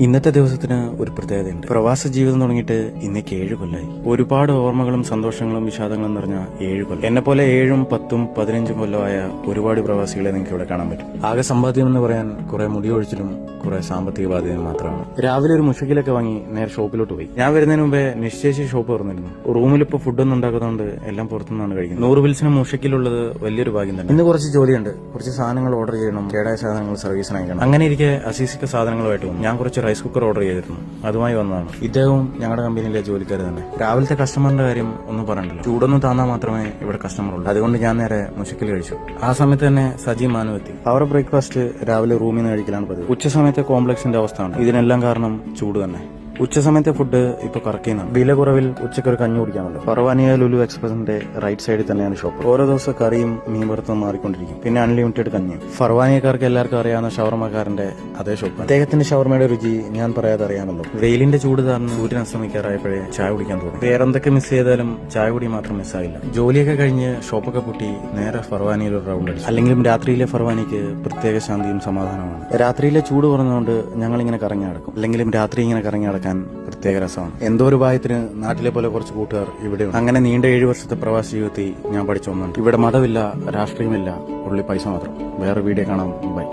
ഇന്നത്തെ ദിവസത്തിന് ഒരു പ്രത്യേകതയുണ്ട്. പ്രവാസ ജീവിതം തുടങ്ങിയിട്ട് ഇന്നേക്ക് 7 കൊല്ലമായി. ഒരുപാട് ഓർമ്മകളും സന്തോഷങ്ങളും വിഷാദങ്ങളും നിറഞ്ഞ 7 കൊല്ലം. എന്നെ പോലെ 7ഉം 10ഉം 15ഉം കൊല്ലമായ ഒരുപാട് പ്രവാസികളെ നിങ്ങൾക്ക് ഇവിടെ കാണാൻ പറ്റും. ആകെ സമ്പാദ്യം എന്ന് പറയാൻ കുറെ മുടി ഒഴിച്ചിലും കുറെ സാമ്പത്തിക ബാധ്യതയും മാത്രമാണ്. രാവിലെ ഒരു മുഷക്കിലൊക്കെ വാങ്ങി നേരെ ഷോപ്പിലോട്ട് പോയി. ഞാൻ വരുന്നതിന് മുമ്പേ നിശ്ചയിച്ച് ഷോപ്പ് തുറന്നിരുന്നു. റൂമിലിപ്പോ ഫുഡൊന്നും ഉണ്ടാക്കുന്നതുകൊണ്ട് എല്ലാം പുറത്തുനിന്നാണ് കഴിക്കുന്നത്. 100 വിൽസിന് മുഷക്കിലുള്ളത് വലിയൊരു ഭാഗ്യം തന്നെ. ഇന്ന് കുറച്ച് ജോലിയുണ്ട്. കുറച്ച് സാധനങ്ങൾ ഓർഡർ ചെയ്യണം. കേടായ സാധനങ്ങൾ സർവീസിന് അയക്കണം. അങ്ങനെ ഇരിക്കെ അസീസിക്ക സാധനങ്ങളുമായിട്ട് വന്നു. ഞാൻ കുറച്ച് റൈസ് കുക്കർ ഓർഡർ ചെയ്തിരുന്നു. അതുമായി വന്നതാണ്. ഇദ്ദേഹവും ഞങ്ങളുടെ കമ്പനിയിലെ ജോലിക്കാർ തന്നെ. രാവിലത്തെ കസ്റ്റമറിന്റെ കാര്യം ഒന്നും പറയണ്ടല്ലോ. ചൂടൊന്നും താന്നാൽ മാത്രമേ ഇവിടെ കസ്റ്റമർ ഉള്ളൂ. അതുകൊണ്ട് ഞാൻ നേരെ മുഷക്കിൽ കഴിച്ചു. ആ സമയത്ത് തന്നെ സജി മാനു എത്തി. അവരുടെ ബ്രേക്ക്ഫാസ്റ്റ് രാവിലെ റൂമിൽ നിന്ന് കഴിക്കലാണ് പതിവ്. ഉച്ച സമയത്തെ കോംപ്ലക്സിന്റെ അവസ്ഥ ആണ്. ഇതിനെല്ലാം കാരണം ചൂട് തന്നെ. ഉച്ച സമയത്തെ ഫുഡ് ഇപ്പൊ കറക്കുന്നതാണ്. വില കുറവിൽ ഉച്ചക്കൊരു കഞ്ഞി കുടിക്കാനുണ്ട്. ഫർവാനിയ ലുലു എക്സ്പ്രസിന്റെ റൈറ്റ് സൈഡിൽ തന്നെയാണ് ഷോപ്പ്. ഓരോ ദിവസം കറിയും മീൻ വറുത്തും മാറിക്കൊണ്ടിരിക്കും. പിന്നെ അൺലിമിറ്റഡ് കഞ്ഞിയും. ഫർവാനിയക്കാർക്ക് എല്ലാവർക്കും അറിയാവുന്ന ഷവർമക്കാരന്റെ അതേ ഷോപ്പ്. അദ്ദേഹത്തിന്റെ ഷവർമയുടെ രുചി ഞാൻ പറയാതെ അറിയാമല്ലോ. വെയിലിന്റെ ചൂട് കാരണം സൂര്യൻ അസ്തമിക്കാറായപ്പോഴേ ചായ കുടിക്കാൻ തോന്നി. വേറെന്തൊക്കെ മിസ് ചെയ്താലും ചായ കുടി മാത്രം മിസ്സായില്ല. ജോലിയൊക്കെ കഴിഞ്ഞ് ഷോപ്പൊക്കെ പൂട്ടി നേരെ ഫർവാനിയിൽ ഒരു റൗണ്ട് അടിച്ചു. അല്ലെങ്കിലും രാത്രിയിലെ ഫർവാനിക്ക് പ്രത്യേക ശാന്തിയും സമാധാനമാണ്. രാത്രിയിലെ ചൂട് കുറഞ്ഞുകൊണ്ട് ഞങ്ങൾ ഇങ്ങനെ കറങ്ങി നടക്കും. അല്ലെങ്കിലും രാത്രി ഇങ്ങനെ കറങ്ങി നടക്കാൻ പ്രത്യേക രസമാണ്. എന്തോ ഒരു ഭാഗ്യത്തിന് നാട്ടിലെ പോലെ കുറച്ച് കൂട്ടുകാർ ഇവിടെയുണ്ട്. അങ്ങനെ നീണ്ട 7 വർഷത്തെ പ്രവാസ ജീവിതത്തിൽ ഞാൻ പഠിച്ചു വന്നുണ്ട്. ഇവിടെ മതമില്ല, രാഷ്ട്രീയമില്ല, ഉള്ളി പൈസ മാത്രം. വേറെ വീഡിയോ കാണാം. ബൈ.